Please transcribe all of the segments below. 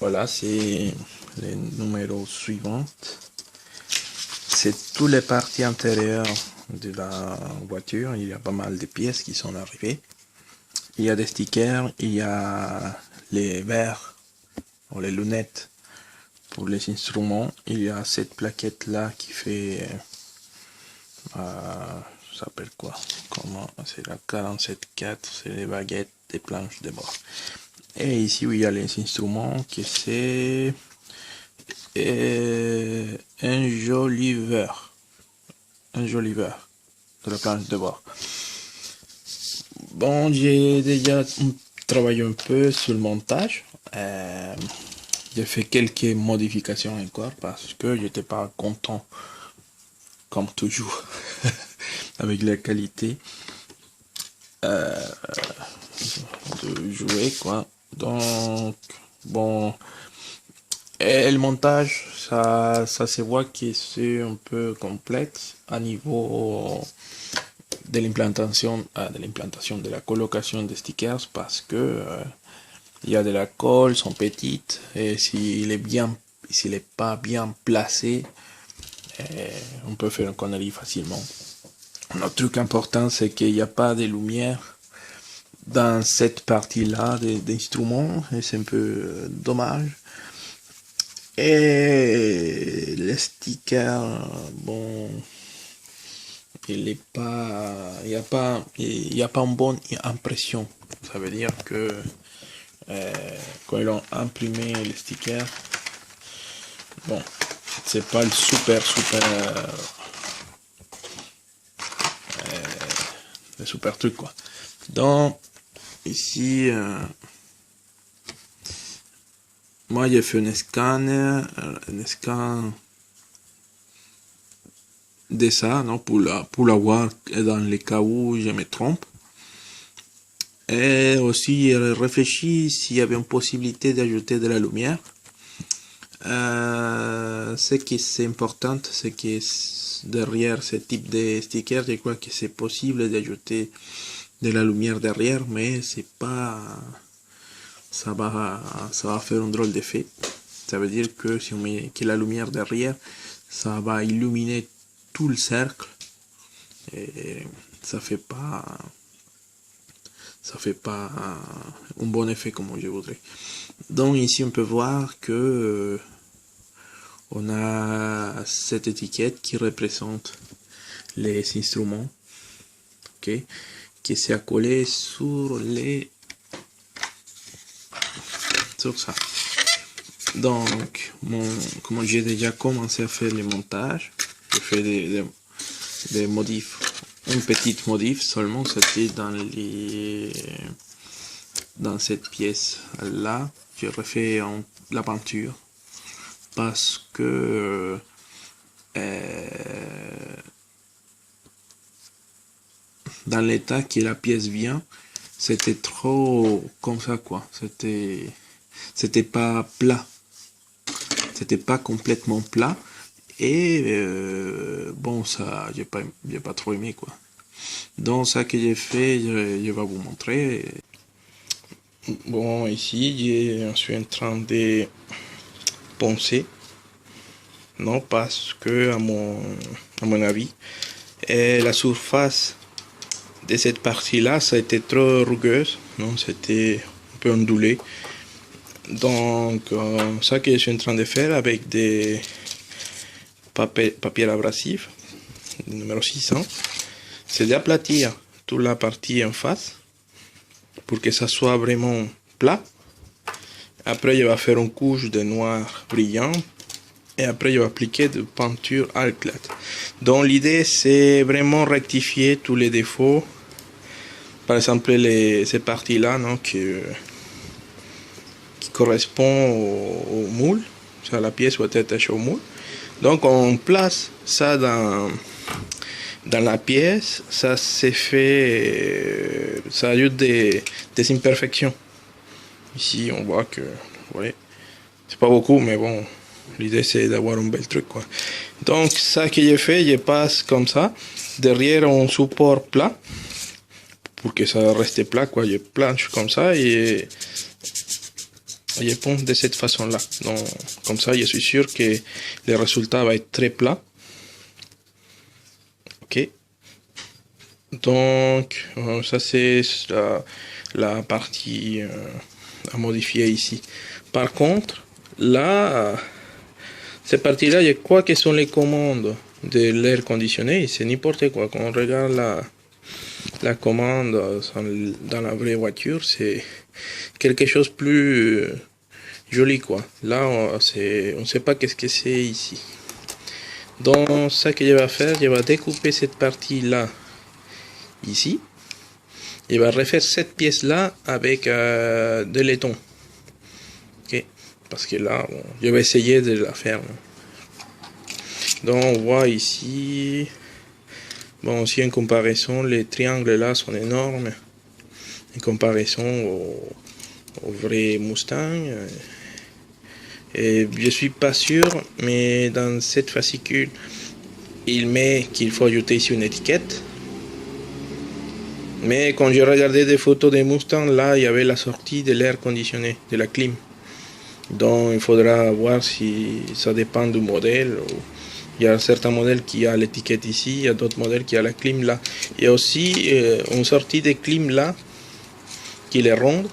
Voilà, c'est les numéros suivants. C'est toutes les parties intérieures de la voiture. Il y a pas mal de pièces qui sont arrivées. Il y a des stickers, il y a les verres ou les lunettes pour les instruments. Il y a cette plaquette là qui fait ça s'appelle quoi? Comment? C'est la 47.4, c'est les baguettes des planches de bord. Et ici où il y a les instruments, que c'est un joliveur de la planche de bord. Bon, j'ai déjà travaillé un peu sur le montage. J'ai fait quelques modifications encore parce que j'étais pas content, comme toujours, avec la qualité de jouer, quoi. Donc, bon, et le montage, ça se voit que c'est un peu complexe à niveau de l'implantation, de la colocation des stickers, parce que il y a de la colle, sont petites, et s'il est pas bien placé, on peut faire une connerie facilement. Un autre truc important, c'est qu'il n'y a pas de lumière dans cette partie-là d'instruments, et c'est un peu dommage. Et les stickers, bon, il n'y a pas une bonne impression. Ça veut dire que quand ils ont imprimé les stickers, bon, c'est pas le super truc, quoi. Donc ici, moi j'ai fait un scan de ça, non, pour l'avoir dans les cas où je me trompe. Et aussi j'ai réfléchi s'il y avait une possibilité d'ajouter de la lumière. Ce qui est important, c'est que derrière ce type de sticker, je crois que c'est possible d'ajouter de la lumière derrière, mais c'est pas, ça va faire un drôle d'effet. Ça veut dire que si on met que la lumière derrière, ça va illuminer tout le cercle et ça fait pas un bon effet comme je voudrais. Donc ici on peut voir que on a cette étiquette qui représente les instruments, ok, qui s'est accolé sur ça. Donc, comme j'ai déjà commencé à faire les montages, j'ai fait des modifs, une petite modif seulement, c'était dans cette pièce là, j'ai refait la peinture parce que dans l'état que la pièce vient, c'était trop comme ça, quoi. C'était pas plat, c'était pas complètement plat, et bon, ça j'ai pas trop aimé, quoi. Donc ça que j'ai fait, je vais vous montrer. Bon, ici je suis en train de poncer, non, parce que à mon avis, la surface de cette partie-là, ça a été trop rugueuse, non, c'était un peu ondulé. Donc, ça que je suis en train de faire avec des papier abrasif, numéro 600, c'est d'aplatir toute la partie en face pour que ça soit vraiment plat. Après, je vais faire une couche de noir brillant et après, je vais appliquer de peinture alclate. Donc, l'idée, c'est vraiment rectifier tous les défauts. Par exemple, ces parties-là, non, qui correspond au moule, ça, la pièce doit être attachée au moule. Donc on place ça dans la pièce, ça s'est fait, ça ajoute des imperfections. Ici on voit que, ouais, c'est pas beaucoup, mais bon, l'idée c'est d'avoir un bel truc, quoi. Donc ça que j'ai fait, je passe comme ça, derrière un support plat, pour que ça reste plat, quoi. Je planche comme ça et Je pense de cette façon-là. Donc, comme ça, je suis sûr que le résultat va être très plat. Ok. Donc, ça c'est la partie à modifier ici. Par contre, là, cette partie-là, je crois que sont les commandes de l'air conditionné. C'est n'importe quoi. Quand on regarde la commande dans la vraie voiture, c'est quelque chose de plus joli, quoi. Là, on ne sait pas qu'est-ce que c'est ici. Donc, ça que je vais faire, je vais découper cette partie-là ici. Je vais refaire cette pièce-là avec de laiton. Ok. Parce que là, bon, je vais essayer de la faire. Donc, on voit ici. Bon, aussi en comparaison, les triangles là sont énormes. En comparaison au vrai Mustang. Et je suis pas sûr, mais dans cette fascicule, il met qu'il faut ajouter ici une étiquette. Mais quand j'ai regardé des photos des Mustang, là, il y avait la sortie de l'air conditionné, de la clim. Donc, il faudra voir si ça dépend du modèle. Il y a certains modèles qui a l'étiquette ici, il y a d'autres modèles qui a la clim là. Il y a aussi une sortie de clim là, qui est ronde.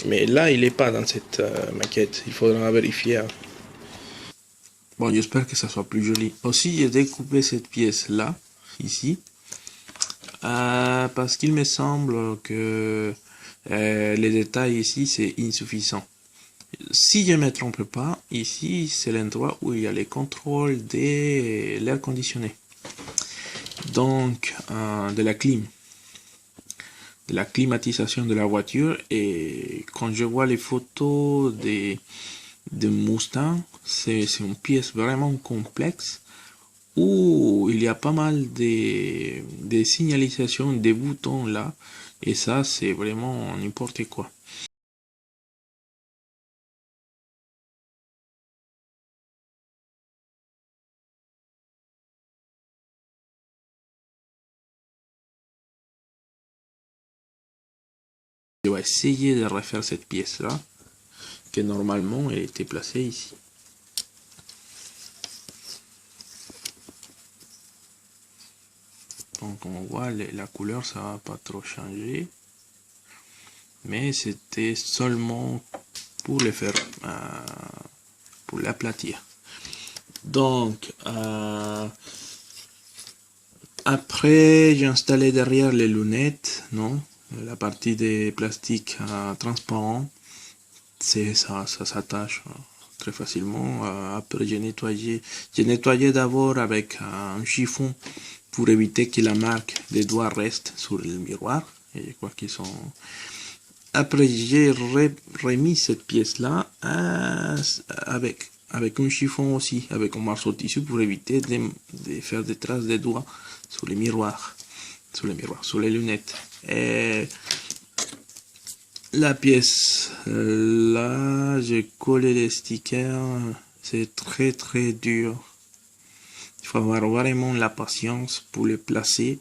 Mais là, il n'est pas dans cette maquette. Il faudra vérifier. Bon, j'espère que ça soit plus joli. Aussi, j'ai découpé cette pièce-là, ici, parce qu'il me semble que les détails ici, c'est insuffisant. Si je ne me trompe pas, ici, c'est l'endroit où il y a les contrôles de l'air conditionné. Donc, de la clim. De la climatisation de la voiture. Et quand je vois les photos de Mustang, c'est une pièce vraiment complexe où il y a pas mal de signalisations, des boutons là, et ça c'est vraiment n'importe quoi. Je vais essayer de refaire cette pièce là, que normalement elle était placée ici. Donc on voit la couleur, ça va pas trop changer, mais c'était seulement pour le faire, pour l'aplatir. Donc après j'ai installé derrière les lunettes, non, la partie des plastiques transparents, c'est ça s'attache très facilement. Après j'ai nettoyé d'abord avec un chiffon pour éviter que la marque des doigts reste sur le miroir. Et je crois qu'ils sont. Après j'ai remis cette pièce là avec un chiffon aussi, avec un morceau de tissu pour éviter de faire des traces de doigts sur les miroirs, sur les lunettes. Et la pièce, là, j'ai collé les stickers, c'est très dur. Il faut avoir vraiment la patience pour les placer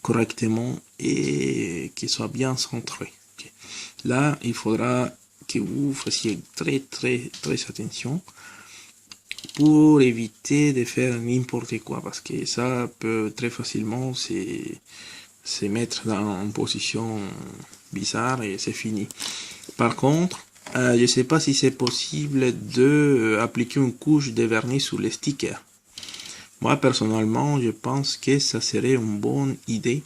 correctement et qu'ils soient bien centrés. Okay. Là, il faudra que vous fassiez très attention pour éviter de faire n'importe quoi, parce que ça peut très facilement se mettre dans une position bizarre et c'est fini. Par contre, je ne sais pas si c'est possible de appliquer une couche de vernis sur les stickers. Moi personnellement, je pense que ça serait une bonne idée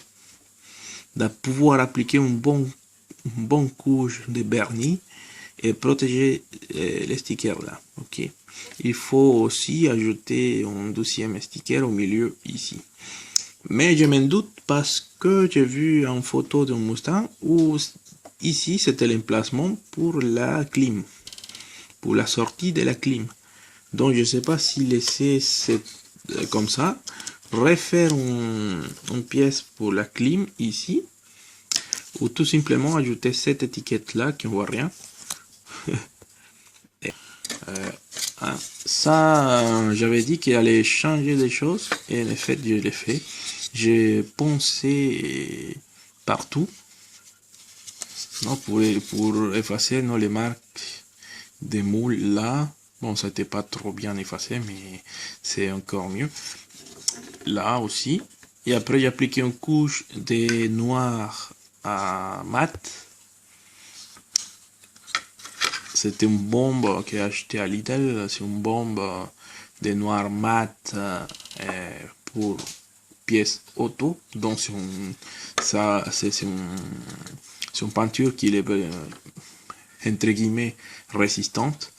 de pouvoir appliquer une bonne couche de vernis et protéger les stickers là. Ok. Il faut aussi ajouter un deuxième sticker au milieu ici. Mais je m'en doute parce que j'ai vu en photo d'un Mustang où ici c'était l'emplacement pour la clim, pour la sortie de la clim. Donc je ne sais pas si laisser comme ça, refaire une pièce pour la clim ici, ou tout simplement ajouter cette étiquette là qui ne voit rien. Ça, j'avais dit qu'il allait changer des choses et en effet je l'ai fait. J'ai poncé partout Non, pour effacer non, les marques des moules là, bon, ça n'était pas trop bien effacé, mais c'est encore mieux. Là aussi. Et après, j'ai appliqué une couche de noir à mat. C'était une bombe que j'ai acheté à Lidl. C'est une bombe de noir mat pour pièces auto. Donc, c'est une peinture qui est entre guillemets résistante.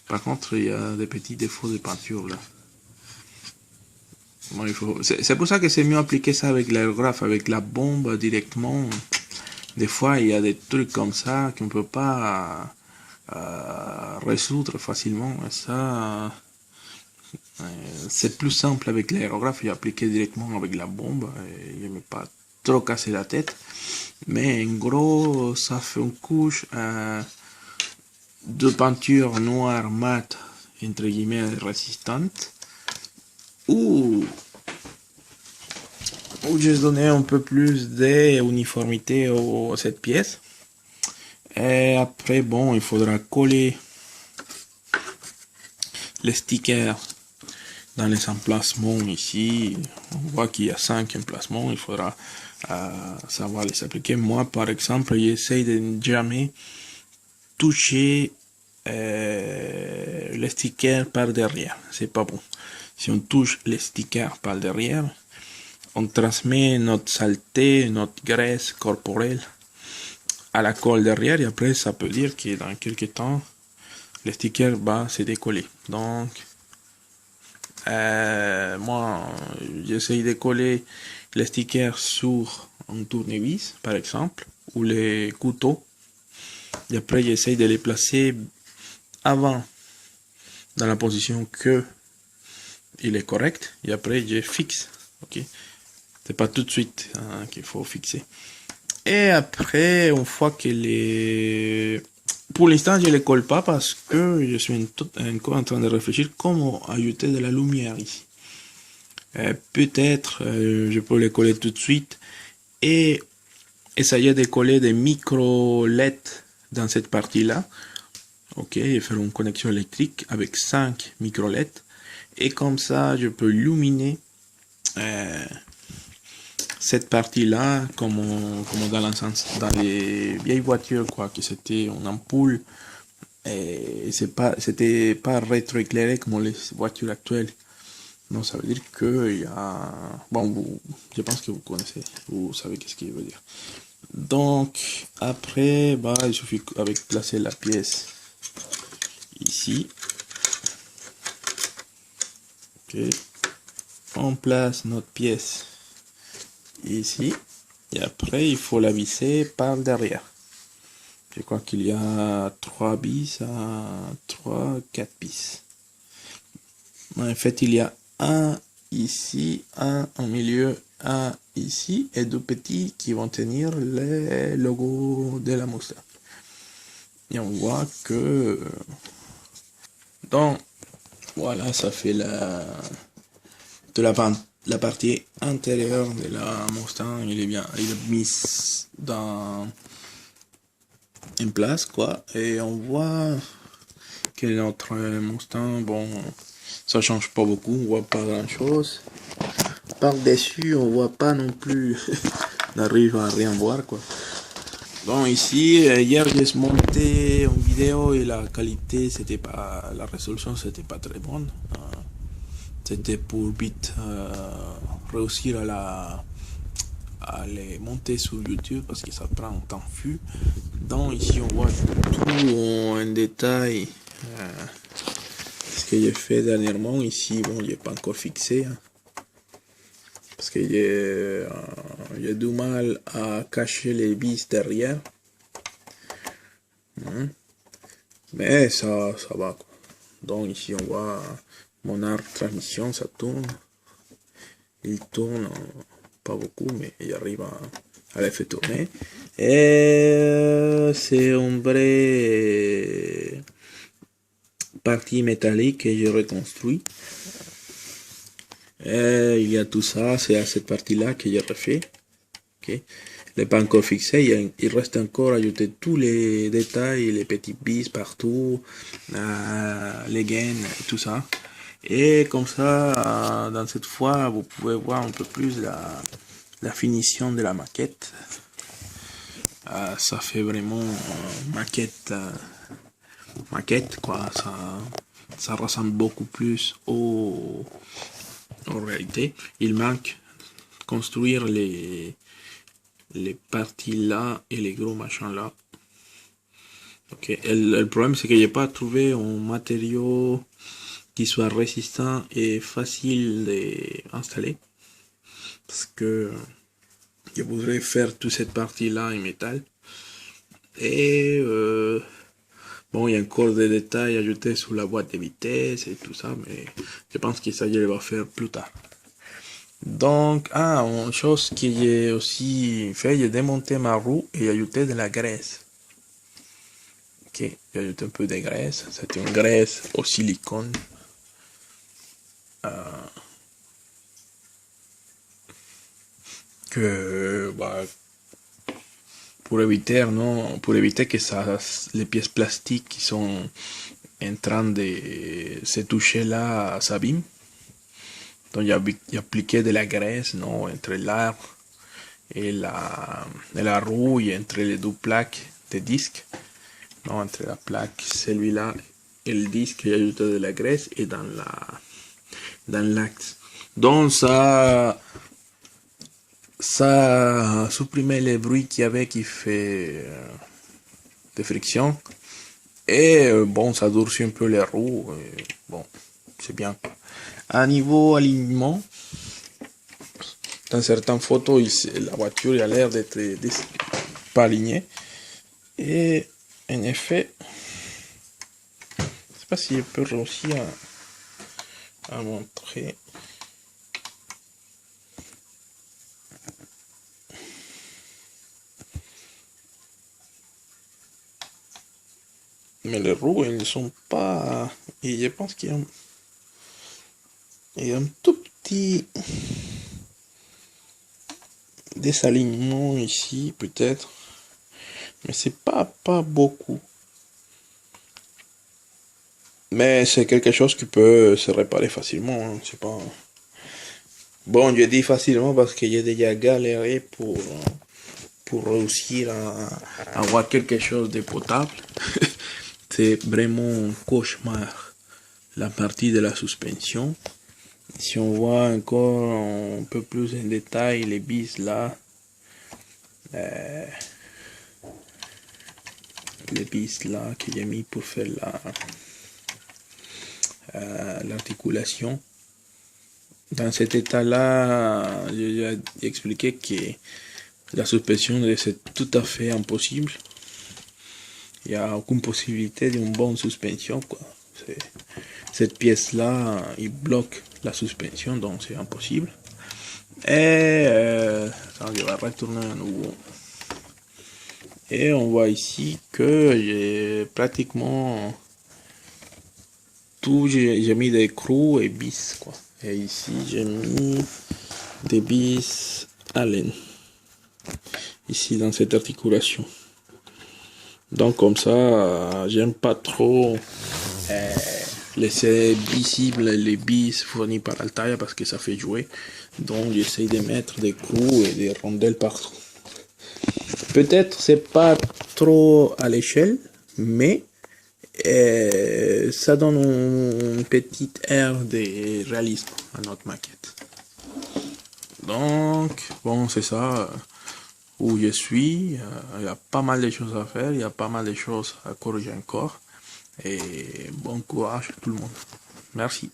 Par contre, il y a des petits défauts de peinture là. Bon, c'est pour ça que c'est mieux appliquer ça avec l'aérographe, avec la bombe directement. Des fois, il y a des trucs comme ça qu'on ne peut pas résoudre facilement. Et ça, c'est plus simple avec l'aérographe et appliquer directement avec la bombe. Et il ne pas trop casser la tête. Mais en gros, ça fait une couche de peinture noire mat, entre guillemets, résistante. Où j'ai donné un peu plus d'uniformité à cette pièce. Et après, bon, il faudra coller les stickers dans les emplacements ici. On voit qu'il y a 5 emplacements, il faudra savoir les appliquer. Moi, par exemple, j'essaie de ne jamais toucher les stickers par derrière. C'est pas bon. Si on touche les stickers par derrière, on transmet notre saleté, notre graisse corporelle à la colle derrière et après ça peut dire que dans quelques temps le sticker va se décoller. Donc moi j'essaye de coller les stickers sur un tournevis par exemple ou les couteaux et après j'essaye de les placer avant dans la position que il est correct et après je fixe. Ok, c'est pas tout de suite qu'il faut fixer. Et après, une fois que les... Pour l'instant, je ne les colle pas parce que je suis encore en train de réfléchir comment ajouter de la lumière ici. Peut-être je peux les coller tout de suite et essayer de coller des micro LED dans cette partie-là. Ok, et faire une connexion électrique avec 5 micro LED. Et comme ça, je peux illuminer cette partie-là, comme dans les vieilles voitures, quoi, que c'était une ampoule et c'était pas rétroéclairé comme les voitures actuelles. Donc ça veut dire que il y a, bon, je pense que vous connaissez, vous savez qu'est-ce qu'il veut dire. Donc après, bah, il suffit avec placer la pièce ici. Ok, on place notre pièce ici et après il faut la visser par derrière. Je crois qu'il y a 3 vis à 4 vis. En fait, il y a un ici, un au milieu, un ici et 2 petits qui vont tenir les logos de la Mustang. Et on voit que donc voilà, ça fait la partie intérieure de la Mustang. Il est bien, il est mis en place quoi, et on voit que notre Mustang, bon, ça change pas beaucoup, on voit pas grand chose. Par dessus, on voit pas non plus, on arrive à rien voir quoi. Bon, ici, hier j'ai monté une vidéo et la qualité, la résolution c'était pas très bonne. C'était pour vite réussir à les monter sur YouTube parce que ça prend un temps fou. Donc ici on voit tout en détail ce que j'ai fait dernièrement. Ici, bon, il n'est pas encore fixé parce que j'ai du mal à cacher les vis derrière. Mais ça va quoi. Donc ici on voit mon arc transmission, ça tourne. Il tourne pas beaucoup, mais il arrive à les faire tourner. Et c'est une vraie partie métallique que j'ai reconstruit. Et il y a tout ça, c'est à cette partie-là que j'ai refait. Ok. Il n'est pas encore fixé, il reste encore à ajouter tous les détails, les petits bis partout, les gaines, tout ça. Et comme ça, dans cette fois, vous pouvez voir un peu plus la finition de la maquette. Ça fait vraiment maquette quoi. Ça ressemble beaucoup plus en réalité. Il manque construire les parties là et les gros machins là. Ok. Le problème c'est que j'ai pas trouvé un matériau qui soit résistant et facile d'installer, parce que je voudrais faire toute cette partie là en métal. Et bon, il y a encore des détails ajoutés sur la boîte de vitesse et tout ça, mais je pense que ça je le vais faire plus tard. Donc, une chose que j'ai aussi fait, j'ai démonté ma roue et ajouté de la graisse. Ok, j'ai ajouté un peu de graisse. C'est une graisse au silicone. Pour éviter que les pièces plastiques qui sont en train de se toucher là s'abîment. Donc j'ai appliqué de la graisse, non, entre l'arbre et la roue et entre les deux plaques de disques. Non, entre la plaque, celui-là et le disque, j'ai ajouté de la graisse et dans l'axe. Donc ça supprimait les bruits qu'il y avait qui fait de friction. Et bon, ça durcit un peu les roues. Et, bon, c'est bien. À niveau alignement, dans certaines photos, la voiture a l'air d'être pas alignée. Et en effet, je ne sais pas si je peux réussir à montrer. Mais les roues, elles ne sont pas... Et je pense qu'il y a un tout petit désalignement ici, peut-être. Mais c'est pas beaucoup. Mais c'est quelque chose qui peut se réparer facilement. Hein. C'est pas... Bon, je dis facilement parce que j'ai déjà galéré pour réussir à avoir quelque chose de potable. C'est vraiment un cauchemar. La partie de la suspension. Si on voit encore un peu plus en détail les vis là, les vis là que j'ai mis pour faire l'articulation. Dans cet état là, j'ai expliqué que la suspension c'est tout à fait impossible. Il n'y a aucune possibilité d'une bonne suspension quoi. Cette pièce là, il bloque la suspension, donc c'est impossible. Et attends, je vais retourner à nouveau. Et on voit ici que j'ai pratiquement tout, j'ai mis des clous et bis quoi. Et ici j'ai mis des bis Allen. Ici dans cette articulation. Donc comme ça, j'aime pas trop laisser visible les bis fournis par Altaïa parce que ça fait jouer. Donc j'essaie de mettre des clous et des rondelles partout. Peut-être c'est pas trop à l'échelle, mais ça donne une petite air de réalisme à notre maquette. Donc bon, c'est ça où je suis. Il y a pas mal de choses à faire, il y a pas mal de choses à corriger encore. Et bon courage à tout le monde. Merci.